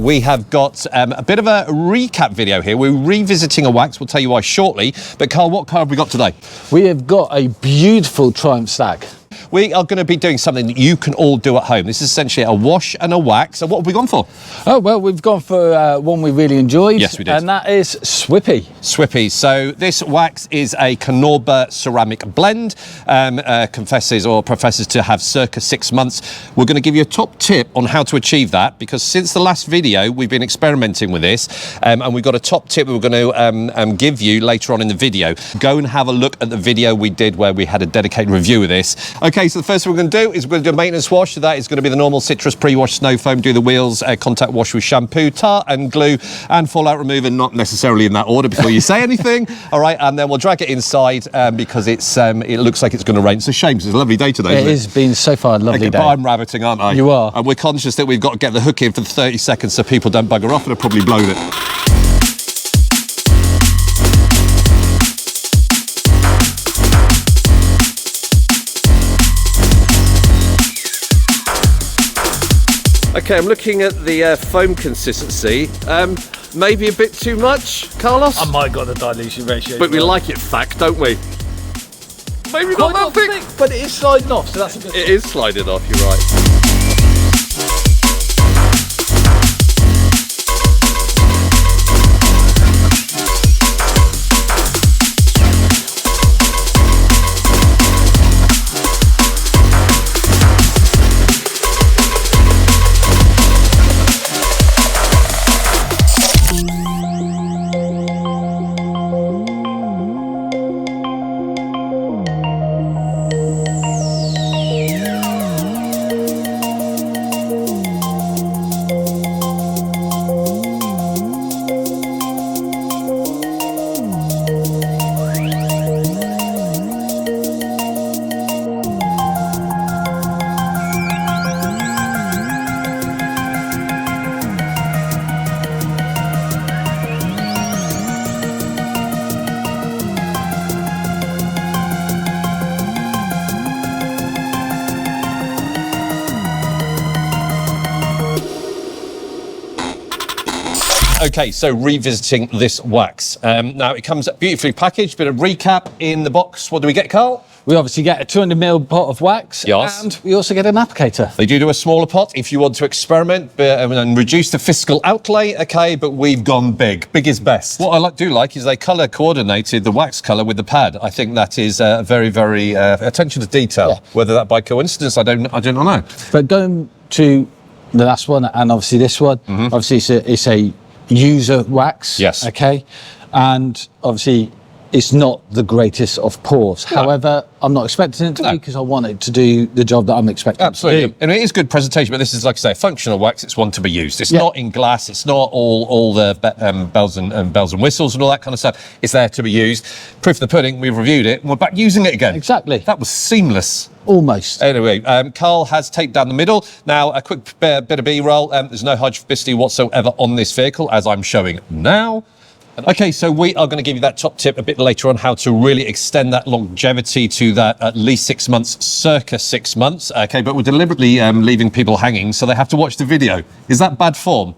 we have got a bit of a recap video here. We're revisiting a wax. We'll tell you why shortly. But Carl, what car have we got today? We have got a beautiful Triumph stag. We are going to be doing something that you can all do at home. This is essentially a wash and a wax. So what have we gone for? Oh, well, we've gone for one we really enjoyed. Yes, we did. And that is Swippy. Swippy. So this wax is a Carnauba ceramic blend. Confesses or professes to have circa 6 months. We're going to give you a top tip on how to achieve that, because since the last video, we've been experimenting with this. And we've got a top tip we're going to give you later on in the video. Go and have a look at the video we did where we had a dedicated review of this. Okay, so the first thing we're going to do is we're going to do a maintenance wash. So that is going to be the normal citrus pre-wash snow foam, do the wheels, contact wash with shampoo, tar and glue, and fallout remover, not necessarily in that order before you say anything. All right, and then we'll drag it inside because it looks like it's going to rain. It's a shame, because it's a lovely day today, isn't it? It has been so far a lovely day. But I'm rabbiting, aren't I? You are. And we're conscious that we've got to get the hook in for 30 seconds so people don't bugger off and have probably blown it. Okay, I'm looking at the foam consistency. Maybe a bit too much, Carlos? I might got the dilution ratio. But we like it thick, don't we? Maybe not that thick. But it is sliding off, so that's a good thing. It is sliding off, you're right. Okay, so revisiting this wax. Now, it comes beautifully packaged, bit of recap in the box. What do we get, Carl? We obviously get a 200ml pot of wax, yes, and we also get an applicator. They do a smaller pot if you want to experiment and reduce the fiscal outlay, okay, but we've gone big. Big is best. What I do like is they colour coordinated the wax colour with the pad. I think that is very, very attention to detail. Yeah. Whether that by coincidence, I don't know. But going to the last one, and obviously this one, obviously it's a user wax. Yes. Okay. And obviously it's not the greatest of pours. No. However, I'm not expecting it to be, because I want it to do the job that I'm expecting. Absolutely. To do. And it is good presentation, but this is, like I say, a functional wax. It's one to be used. It's not in glass. It's not all the bells and whistles and all that kind of stuff. It's there to be used. Proof of the pudding, we've reviewed it, and we're back using it again. Exactly. That was seamless. Almost. Anyway, Carl has taped down the middle. Now, a quick bit of B-roll. There's no hydrophobicity whatsoever on this vehicle, as I'm showing now. Okay, so we are going to give you that top tip a bit later on, how to really extend that longevity to that at least 6 months, circa 6 months. Okay, but we're deliberately leaving people hanging, so they have to watch the video. Is that bad form?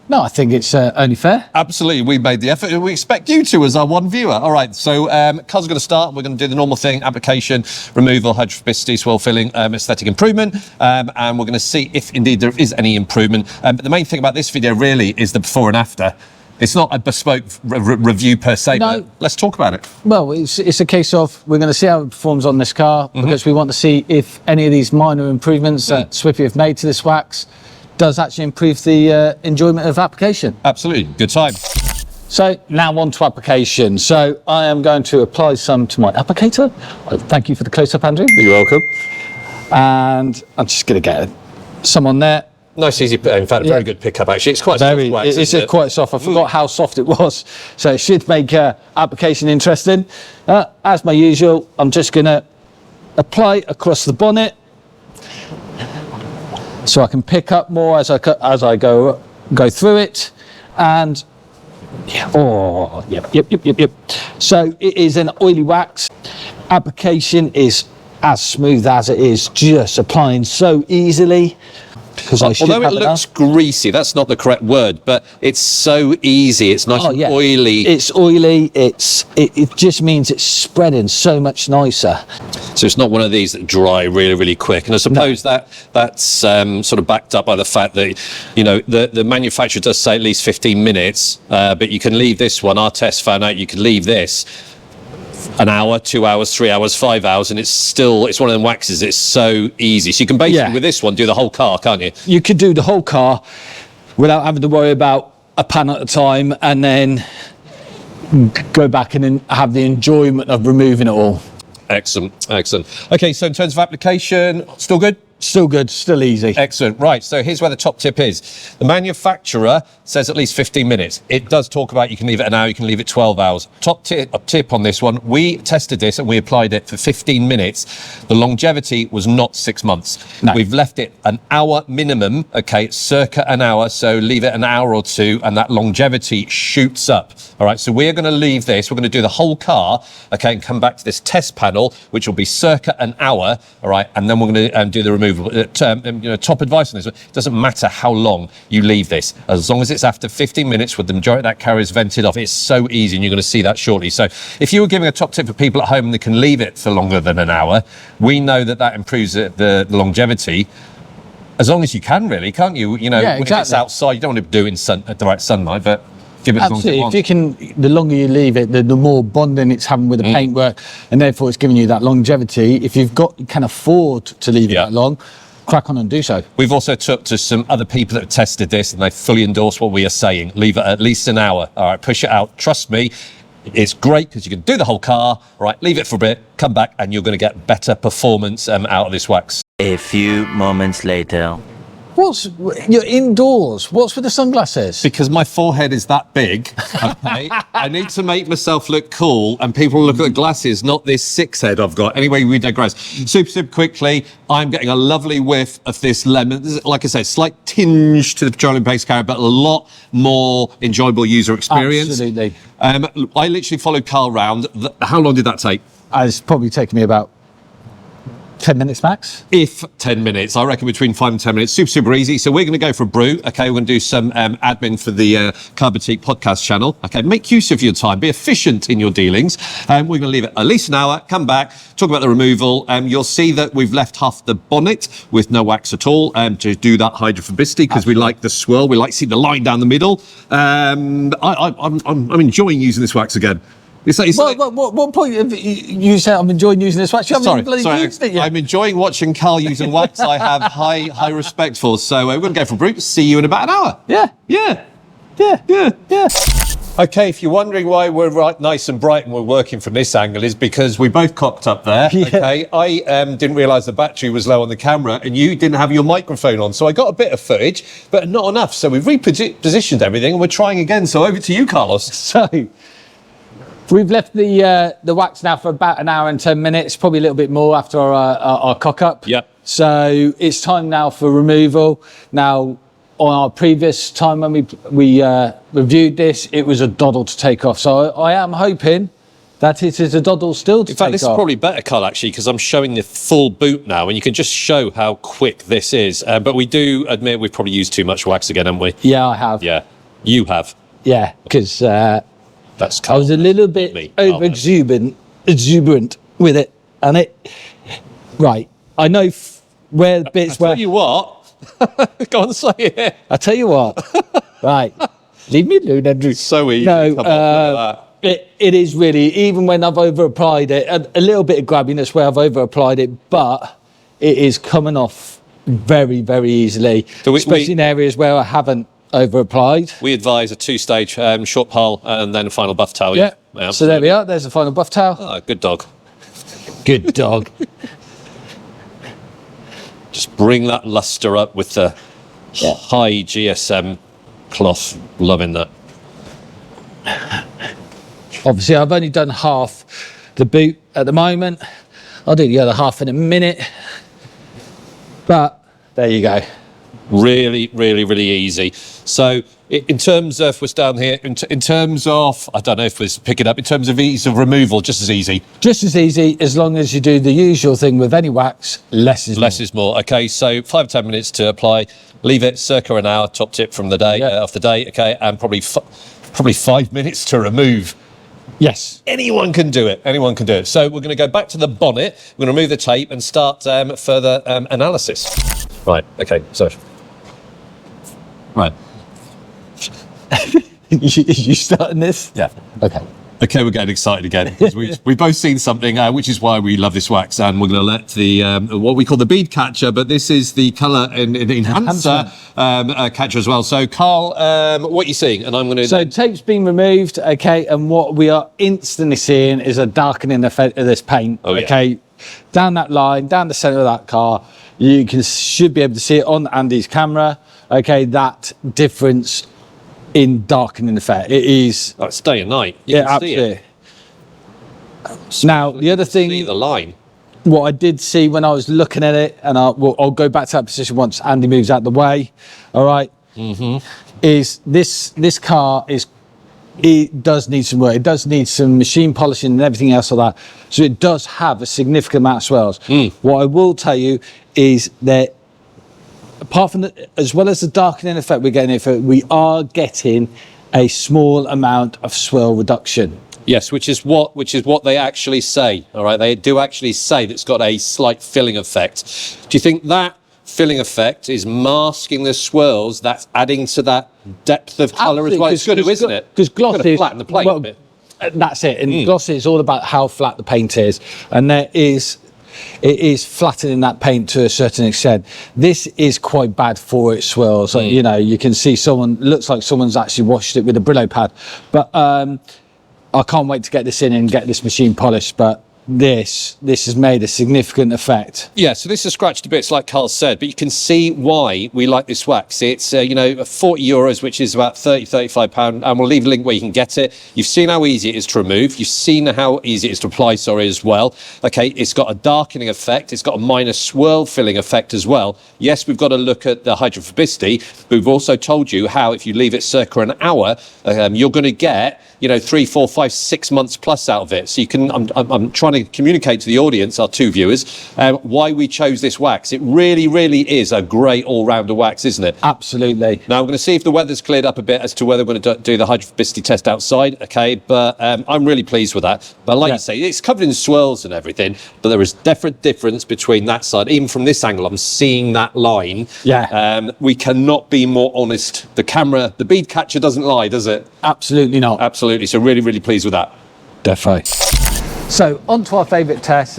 No, I think it's only fair. Absolutely, we made the effort, and we expect you to as our one viewer. All right, so Carl's going to start. We're going to do the normal thing: application, removal, hydrophobicity, swirl filling, aesthetic improvement, and we're going to see if indeed there is any improvement. But the main thing about this video really is the before and after. It's not a bespoke review per se, no. But let's talk about it. Well, it's a case of we're going to see how it performs on this car, because we want to see if any of these minor improvements that Swippy have made to this wax does actually improve the enjoyment of application. Absolutely, good time. So now on to application. So I am going to apply some to my applicator. Thank you for the close-up, Andrew. You're welcome. And I'm just going to get some on there. Nice, easy, in fact, very good pickup actually. It's quite soft wax, it's quite soft. I forgot how soft it was. So it should make application interesting. As my usual, I'm just going to apply across the bonnet, so I can pick up more as I go through it. And yep. So it is an oily wax. Application is as smooth as it is, just applying so easily. Because although it looks greasy, that's not the correct word, but it's so easy. It's nice and oily. It's oily. It just means it's spreading so much nicer. So it's not one of these that dry really, really quick. And I suppose that's sort of backed up by the fact that, you know, the manufacturer does say at least 15 minutes, but you can leave this one. Our test found out you could leave this an hour, 2 hours, 3 hours, 5 hours, and it's one of them waxes. It's so easy. So you can basically, with this one, do the whole car, can't you? You could do the whole car without having to worry about a pan at a time, and then go back and then have the enjoyment of removing it all. Excellent, excellent. Okay, so in terms of application, still good? Still good, still easy. Excellent. Right, so here's where the top tip is. The manufacturer says at least 15 minutes. It does talk about you can leave it an hour, you can leave it 12 hours. Top tip on this one, we tested this and we applied it for 15 minutes. The longevity was not 6 months. No. We've left it an hour minimum, okay, circa an hour, so leave it an hour or two and that longevity shoots up. All right, so we're going to leave this, we're going to do the whole car, okay, and come back to this test panel, which will be circa an hour, all right, and then we're going to do the removal. Top advice on this, it doesn't matter how long you leave this, as long as it's after 15 minutes with the majority of that carrier is vented off. It's so easy, and you're going to see that shortly. So if you were giving a top tip for people at home and they can leave it for longer than an hour, we know that improves the longevity. As long as you can, really, can't you? You know, when it's outside, you don't want to do it in the right sunlight, but give it as long as you want. If you can, the longer you leave it, the more bonding it's having with the paintwork, and therefore it's giving you that longevity. If you can afford to leave it that long, crack on and do so. We've also talked to some other people that have tested this, and they fully endorse what we are saying. Leave it at least an hour. All right, push it out. Trust me, it's great because you can do the whole car. All right, leave it for a bit, come back, and you're going to get better performance out of this wax. A few moments later. You're indoors. What's with the sunglasses? Because my forehead is that big, okay? I need to make myself look cool, and people look at the glasses, not this 6 head I've got. Anyway, we digress. Super quickly, I'm getting a lovely whiff of this lemon. This is, like I said, slight tinge to the petroleum-based carrot, but a lot more enjoyable user experience. Absolutely. I literally followed Carl round. How long did that take? It's probably taken me about 10 minutes max. If 10 minutes, I reckon between 5 and 10 minutes. Super easy. So we're going to go for a brew. Okay, we're going to do some admin for the Car Boutique podcast channel. Okay, make use of your time. Be efficient in your dealings. We're going to leave it at least an hour. Come back, talk about the removal. You'll see that we've left half the bonnet with no wax at all to do that hydrophobicity because we like the swirl. We like to see the line down the middle. I'm enjoying using this wax again. What point have you said I'm enjoying using this wax? You haven't even bloody used it yet. I'm enjoying watching Carl using wax. I have high respect for. So we're going to go for a brew. See you in about an hour. Yeah. Okay, if you're wondering why we're nice and bright and we're working from this angle, is because we both cocked up there. Yeah. Okay, I didn't realise the battery was low on the camera, and you didn't have your microphone on, so I got a bit of footage, but not enough. So we've repositioned everything, and we're trying again. So over to you, Carlos. So we've left the wax now for about an hour and 10 minutes, probably a little bit more after our cock up. Yep. So it's time now for removal. Now, on our previous time when we reviewed this, it was a doddle to take off. So I am hoping that it is a doddle still to take off. In fact, this is probably better, Carl, actually, because I'm showing the full boot now, and you can just show how quick this is. But we do admit we've probably used too much wax again, haven't we? Yeah, I have. Yeah, you have. Yeah, because I Carl. was a little bit over exuberant with it, and it. Right, I know where the bits where. Tell you what. Go on, say it. I tell you what. Right, leave me alone, Andrew. So easy. No, it is really, even when I've over applied it, a little bit of grabbiness where I've over applied it, but it is coming off very, very easily, especially in areas where I haven't over applied. We advise a 2-stage short pile and then a final buff towel. Yeah. So there we are. There's the final buff towel. Oh, good dog. Good dog. Just bring that luster up with the high GSM cloth. Loving that. Obviously, I've only done half the boot at the moment. I'll do the other half in a minute. But there you go. Really, really, really easy. So in terms of what's down here, in terms of, I don't know if we're picking up, in terms of ease of removal, just as easy. Just as easy, as long as you do the usual thing with any wax, less is more. Less is more. Okay, so 5 to 10 minutes to apply. Leave it circa an hour, top tip from the day, off the day, okay, and probably 5 minutes to remove. Yes. Anyone can do it. Anyone can do it. So we're going to go back to the bonnet. We're going to remove the tape and start further analysis. Right. Okay. So. Right. you starting this? Yeah. Okay. Okay, we're getting excited again because we've both seen something, which is why we love this wax, and we're going to let the what we call the bead catcher, but this is the colour and enhancer catcher as well. So, Carl, what are you seeing? And I'm going to. So tape's been removed, okay, and what we are instantly seeing is a darkening effect of this paint. Oh, yeah. Okay, down that line, down the centre of that car, you should be able to see it on Andy's camera. Okay, that difference in darkening effect. It is. Oh, it's day and night. You can absolutely. See it. Now the other thing, see the line. What I did see when I was looking at it, and I'll go back to that position once Andy moves out the way. All right. Is this car is. It does need some work. It does need some machine polishing and everything else like that. So it does have a significant amount of swirls. What I will tell you is that apart from as well as the darkening effect we're getting here, we are getting a small amount of swirl reduction. Yes, which is what they actually say. All right, they do actually say that it's got a slight filling effect. Do you think that filling effect is masking the swirls? That's adding to that depth of colour as well. It's good, isn't it? Because gloss is flatten the plate a bit. That's it. And gloss is all about how flat the paint is, and it is flattening that paint to a certain extent. This is quite bad for its swirls. So, you know, you can see looks like someone's actually washed it with a Brillo pad. But I can't wait to get this in and get this machine polished. But this has made a significant effect. Yeah, so this is scratched to bits, like Carl said, but you can see why we like this wax. It's, you know, 40 euros, which is about 35 pounds, and we'll leave a link where you can get it. You've seen how easy it is to remove. You've seen how easy it is to apply, as well. Okay, it's got a darkening effect. It's got a minor swirl filling effect as well. Yes, we've got to look at the hydrophobicity, but we've also told you how if you leave it circa an hour, you're going to get, you know, 3, 4, 5, 6 months plus out of it. So you can, I'm trying to communicate to the audience, our 2 viewers, why we chose this wax. It really, really is a great all-rounder wax, isn't it? Absolutely. Now, I'm going to see if the weather's cleared up a bit as to whether we're going to do the hydrophobicity test outside, okay? But I'm really pleased with that. But like you say, it's covered in swirls and everything, but there is definite difference between that side. Even from this angle, I'm seeing that line. Yeah. We cannot be more honest. The camera, the bead catcher doesn't lie, does it? Absolutely not. Absolutely. So really, really pleased with that. Defo. So on to our favourite test.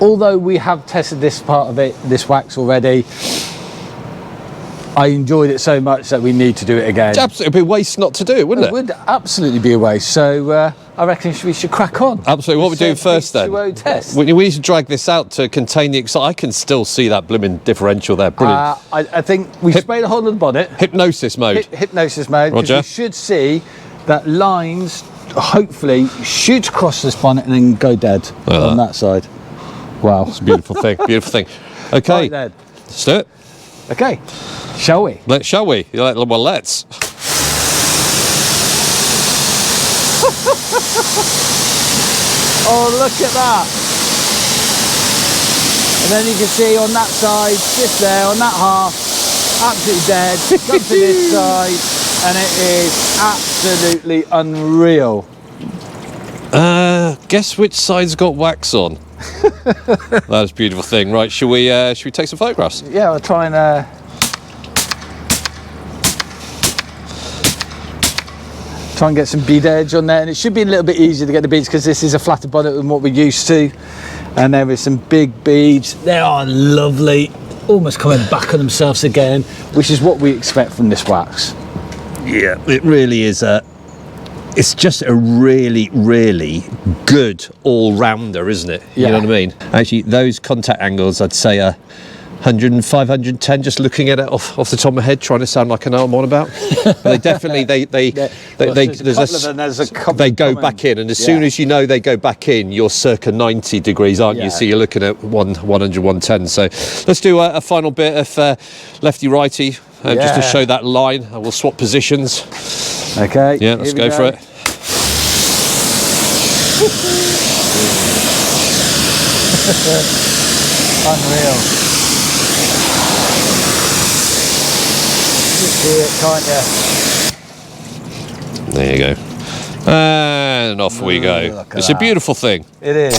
Although we have tested this part of it, this wax already, I enjoyed it so much that we need to do it again. Absolutely, it'd be a waste not to do it, wouldn't it? It would absolutely be a waste. So I reckon we should crack on. Absolutely. What we do first then? Test. We need to drag this out to contain the excitement. I can still see that blooming differential there. Brilliant. I think we spray the whole of the bonnet. Hypnosis mode. Hypnosis mode. Roger. You should see that lines hopefully shoot across this bonnet and then go dead on that side. Wow. It's a beautiful thing. Beautiful thing. Okay. Right then. Let's do it. Okay. Shall we? Shall we? Well, let's. Oh, look at that. And then you can see on that side, just there, on that half, absolutely dead. Come to this side, and it is absolutely unreal. Guess which side's got wax on? That's a beautiful thing. Right, should we take some photographs? Yeah, I'll try and get some bead edge on there, and it should be a little bit easier to get the beads because this is a flatter bonnet than what we're used to, and there is some big beads. They are lovely, almost coming back on themselves again, which is what we expect from this wax. Yeah, it really is it's just a really, really good all-rounder, isn't it? Yeah. You know what I mean? Actually, those contact angles, I'd say, are 105, 110, just looking at it off the top of my head, trying to sound like I know what I'm on about. But they definitely, they go back in, and as soon as you know they go back in, you're circa 90 degrees, aren't you? So you're looking at 100, 110. So let's do a final bit of lefty-righty, just to show that line, and we'll swap positions. Okay. Yeah, let's go for it. Unreal. You see it, can't you? There you go. And off we go. It's a beautiful thing. It is.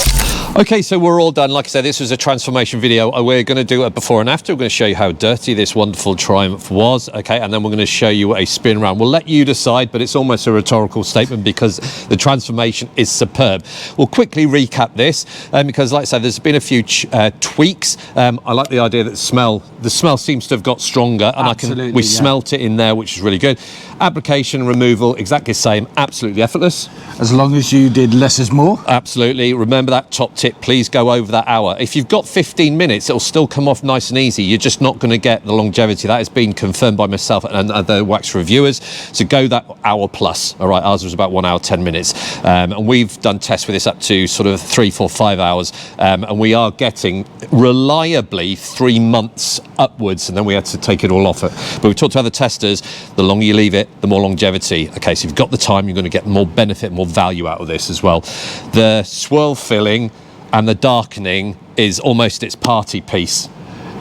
Okay, so we're all done. Like I said, this was a transformation video. We're going to do a before and after. We're going to show you how dirty this wonderful Triumph was, okay, and then we're going to show you a spin around. We'll let you decide, but it's almost a rhetorical statement because the transformation is superb. We'll quickly recap this because, like I said, there's been a few tweaks. I like the idea that the smell seems to have got stronger, and we smelt it in there, which is really good. Application, removal, exactly the same, absolutely effortless. As long as you did less is more. Absolutely. Remember that top tip, please go over that hour. If you've got 15 minutes, it'll still come off nice and easy. You're just not going to get the longevity. That has been confirmed by myself and other wax reviewers. So go that hour plus. All right, ours was about 1 hour, 10 minutes. And we've done tests with this up to sort of 3, 4, 5 hours. And we are getting reliably 3 months upwards, and then we had to take it all off it. But we talked to other testers, the longer you leave it, the more longevity. Okay, so if you've got the time, you're going to get more benefit, more value out of this as well. The swirl filling and the darkening is almost its party piece.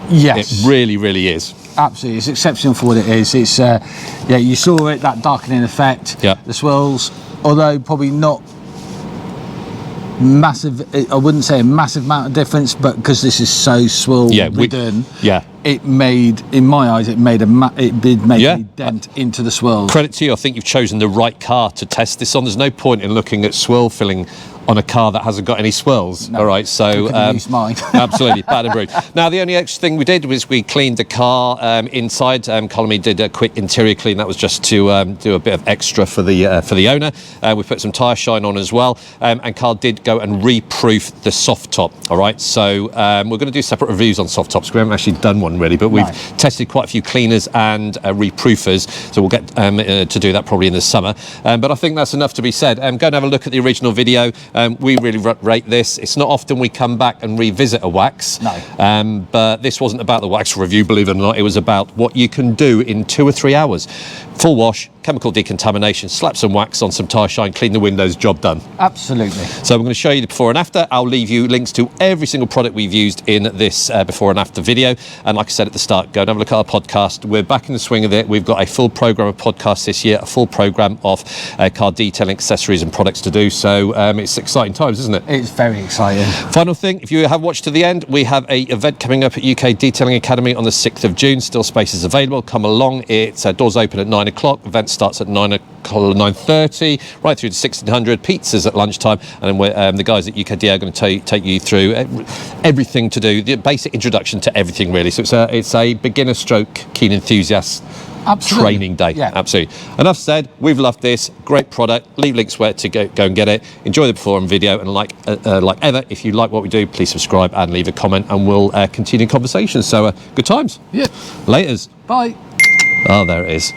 Yes. It really, really is. Absolutely, it's exceptional for what it is. It's yeah, you saw it, that darkening effect. Yeah. The swirls, although probably not massive, I wouldn't say a massive amount of difference, but because this is so swirl ridden, it made, in my eyes, it did make a dent into the swirls. Credit to you, I think you've chosen the right car to test this on. There's no point in looking at swirl filling on a car that hasn't got any swirls. No, all right, so mine. absolutely, bad and brewed. Now the only extra thing we did was we cleaned the car inside. Colony did a quick interior clean. That was just to do a bit of extra for the owner. We put some tyre shine on as well, and Carl did go and reproof the soft top. All right, so we're going to do separate reviews on soft tops. We haven't actually done one really, but we've tested quite a few cleaners and reproofers, so we'll get to do that probably in the summer. But I think that's enough to be said. Go and have a look at the original video. We really rate this. It's not often we come back and revisit a wax. No. But this wasn't about the wax review, believe it or not. It was about what you can do in 2 or 3 hours. Full wash, chemical decontamination, slap some wax on some tyre shine, clean the windows, job done. Absolutely. So I'm going to show you the before and after. I'll leave you links to every single product we've used in this before and after video. And like I said at the start, go and have a look at our podcast. We're back in the swing of it. We've got a full programme of podcasts this year, a full programme of car detailing, accessories and products to do. So it's exciting times, isn't it? It's very exciting. Final thing, if you have watched to the end, we have an event coming up at UK Detailing Academy on the 6th of June. Still spaces available. Come along. It's doors open at 9 o'clock. Event starts at 9:30, right through to 1600. Pizzas at lunchtime, and then the guys at UKD are going to take you through everything to do, the basic introduction to everything really. So it's a beginner stroke keen enthusiast training day. Yeah. Absolutely. Enough said. We've loved this. Great product. Leave links where to go and get it. Enjoy the before and video, and like ever, if you like what we do, please subscribe and leave a comment, and we'll continue conversations. So good times. Yeah. Laters. Bye. Oh, there it is.